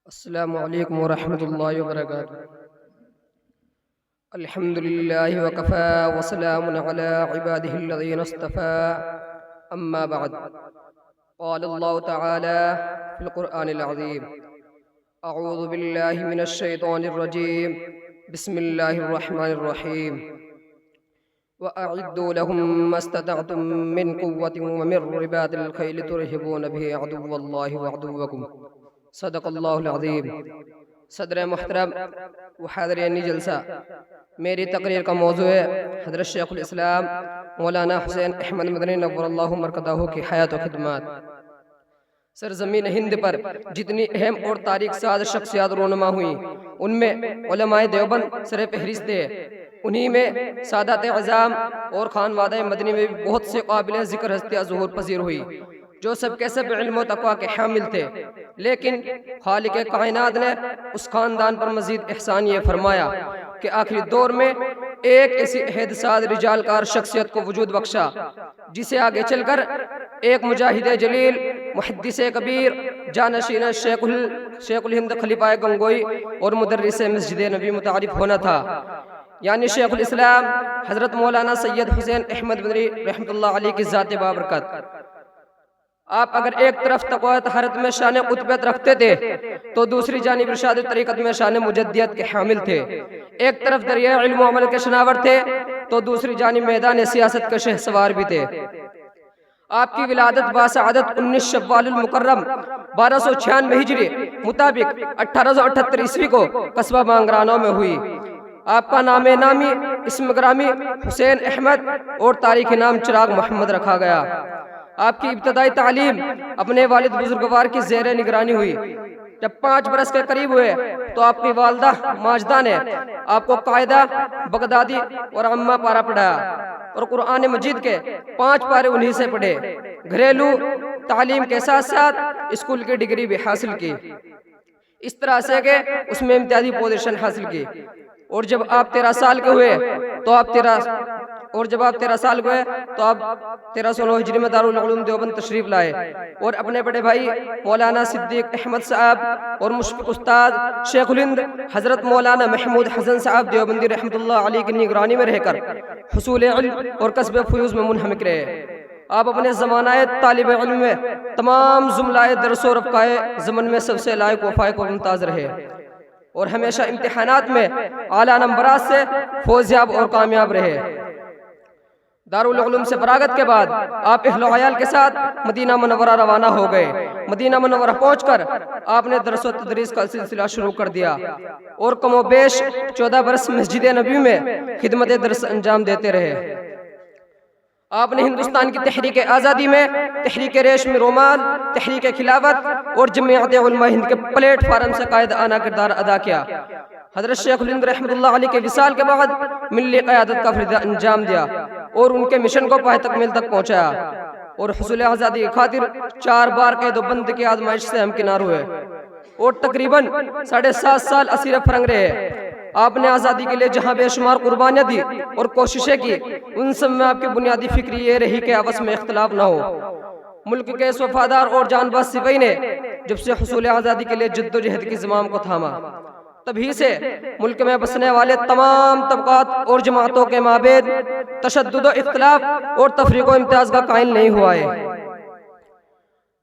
السلام علیکم ورحمۃ اللہ وبرکاتہ۔ الحمد للہ وکفى وسلام علی عباده الذین اصطفى اما بعد، قال اللہ تعالی فی القرآن العظیم: اعوذ باللہ من الشیطان الرجیم، بسم اللہ الرحمن الرحیم۔ وَأَعِدُّوا لَهُم مَّا اسْتَطَعْتُم مِّن قُوَّةٍ وَمِن رِّبَاطِ الْخَيْلِ تُرْهِبُونَ بِهِ عَدُوَّ اللَّهِ وَعَدُوَّكُمْ صدق اللہ العظیم۔ صدر محترم و حاضرین جلسہ، میری تقریر کا موضوع ہے حضرت شیخ الاسلام مولانا حسین احمد مدنی نور اللہ مرکزہ کی حیات و خدمات۔ سرزمین ہند پر جتنی اہم اور تاریخ ساز شخصیات رونما ہوئیں، ان میں علماء دیوبند سر فہرست ہے۔ انہی میں سادات اعظام اور خانوادہ مدنی میں بھی بہت سے قابل ذکر ہستیاں ظہور پذیر ہوئی، جو سب کے سب علم و تقوی کے حامل تھے۔ لیکن خالق کائنات نے اس خاندان پر مزید احسان یہ فرمایا کہ آخری دور میں ایک ایسی عہد ساز رجال کار شخصیت کو وجود بخشا، جسے آگے چل کر ایک مجاہد جلیل، محدث کبیر، جانشین شیخ الہند خلیفہ گنگوئی اور مدرس مسجد نبی متعارف ہونا تھا، یعنی شیخ الاسلام حضرت مولانا سید حسین احمد مدنی رحمۃ اللہ علیہ کی ذات بابرکت۔ آپ اگر ایک طرف تقوی طہارت میں شان قطبیت رکھتے تھے تو دوسری جانب ارشاد طریقت میں شان مجدیت کے حامل تھے۔ ایک طرف دریا علم و عمل کے شناور تھے تو دوسری جانب میدان سیاست کے شہ سوار بھی تھے۔ آپ کی ولادت باسعادت 19 شوال المکرم 1296 ہجری مطابق 1878 عیسوی کو قصبہ مانگرانو میں ہوئی۔ آپ کا نام نامی، اسم گرامی حسین احمد اور تاریخی نام چراغ محمد رکھا گیا۔ آپ کی ابتدائی تعلیم اپنے والد بزرگوار کی زیر نگرانی ہوئی۔ جب 5 برس کے قریب ہوئے تو آپ کی والدہ ماجدہ نے آپ کو قاعدہ بغدادی اور عامہ پارہ پڑھایا اور قرآن مجید کے 5 پارے انہی سے پڑھے۔ گھریلو تعلیم کے ساتھ ساتھ اسکول کی ڈگری بھی حاصل کی، اس طرح سے کہ اس میں امتیازی پوزیشن حاصل کی۔ اور جب آپ 13 سال کے ہوئے تو آپ 1309 ہجری میں دارالعلوم دیوبند تشریف لائے اور اپنے بڑے بھائی مولانا صدیق احمد صاحب اور مشفق استاد شیخ الہند حضرت مولانا محمود حسن صاحب دیوبندی رحمۃ اللہ علیہ کی نگرانی میں رہ کر حصول علم اور کسب فیوز میں منہمک رہے۔ آپ اپنے زمانہ طالب علم میں تمام زملائے درس و رفقائے زمن میں سب سے لائق وفائق و ممتاز رہے اور ہمیشہ امتحانات میں اعلیٰ نمبرات سے فوزیاب اور کامیاب رہے۔ دارالعلوم سے فراغت کے بعد آپ اہل و عیال کے ساتھ مدینہ منورہ روانہ ہو گئے۔ مدینہ منورہ پہنچ کر آپ نے درس و تدریس کا سلسلہ شروع کر دیا اور کم و بیش 14 برس مسجد نبی میں خدمت درس انجام دیتے رہے۔ آپ نے ہندوستان کی تحریک آزادی میں تحریک ریشمی رومال، تحریک خلافت اور جمعیت علماء ہند کے پلیٹ فارم سے قائدانہ کردار ادا کیا۔ حضرت شیخ الہند رحمۃ اللہ علیہ کے وصال کے بعد ملی قیادت کا فریضہ انجام دیا اور ان کے مشن کو پائے تکمیل تک پہنچایا اور حصول آزادی کی خاطر 4 بار قید و بند کی آزمائش سے ہمکنار ہوئے اور تقریباً 7.5 سال اسیر فرنگ رہے۔ آپ نے آزادی کے لیے جہاں بے شمار قربانیاں دی اور کوششیں کی، ان سب میں آپ کی بنیادی فکر یہ رہی کہ آپس میں اختلاف نہ ہو۔ ملک کے اس وفادار اور جان باز سپاہی نے جب سے حصول آزادی کے لیے جد و جہد کی زمام کو تھاما، تبھی سے ملک میں بسنے والے تمام طبقات اور جماعتوں کے مابین تشدد و اختلاف اور تفریق و امتیاز کا قائل نہیں ہوا ہے۔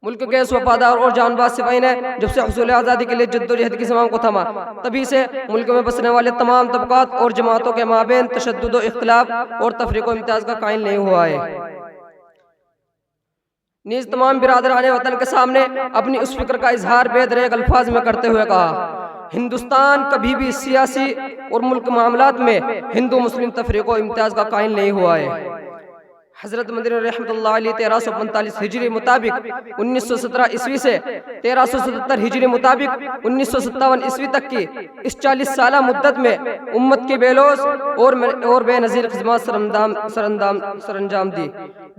ملک کے اس وفادار اور جان باز سپاہی نے جب سے حصول آزادی کے لیے جد و جہد کی زمام کو تھاما، تبھی سے ملک میں بسنے والے تمام طبقات اور جماعتوں کے مابین تشدد و اختلاف اور تفریق و امتیاز کا قائل نہیں ہوا ہے۔ نیز تمام برادران وطن کے سامنے اپنی اس فکر کا اظہار بے دریغ الفاظ میں کرتے ہوئے کہا: ہندوستان کبھی بھی سیاسی اور ملک معاملات میں ہندو مسلم تفریق و امتیاز کا قائل نہیں ہوا ہے۔ حضرت مدنی رحمۃ اللہ علیہ 1345 ہجری مطابق 1917 عیسوی سے 1377 ہجری مطابق 1957 عیسوی تک کی اس 40 سالہ مدت میں امت کی بے لوث اور بے نظیر خدمات سر انجام دی۔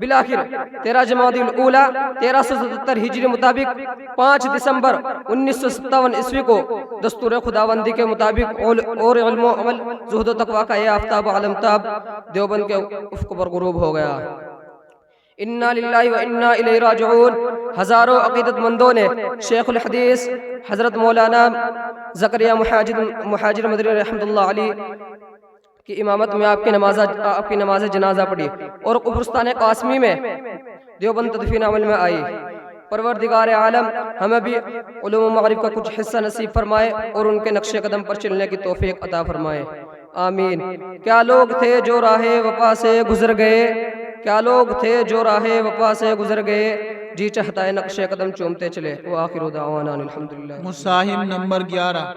بالآخر 13 جمادی الاولیٰ 1377 ہجری مطابق 5 دسمبر 1957 عیسوی کو دستور خداوندی کے مطابق اور علم و عمل زہد و تقوی کا یہ آفتاب عالمتاب دیوبند کے افق پر غروب ہو گیا۔ انا للہ و انا الیہ راجعون۔ ہزاروں عقیدت مندوں نے شیخ الحدیث حضرت مولانا زکریا مہاجر مدنی رحمۃ اللہ علیہ کی امامت میں آپ کی نماز جنازہ پڑھی اور قبرستان قاسمی میں دیوبند تدفین عمل میں آئی۔ پروردگار عالم ہمیں بھی علوم و معرف کا کچھ حصہ نصیب فرمائے اور ان کے نقش قدم پر چلنے کی توفیق عطا فرمائے، آمین۔ کیا لوگ تھے جو راہ وفا سے گزر گئے، کیا لوگ تھے جو راہ وفا سے گزر گئے، جی چاہتا ہے نقش قدم چومتے چلے۔ وآخر دعوانا الحمدللہ۔ مساہم نمبر 11۔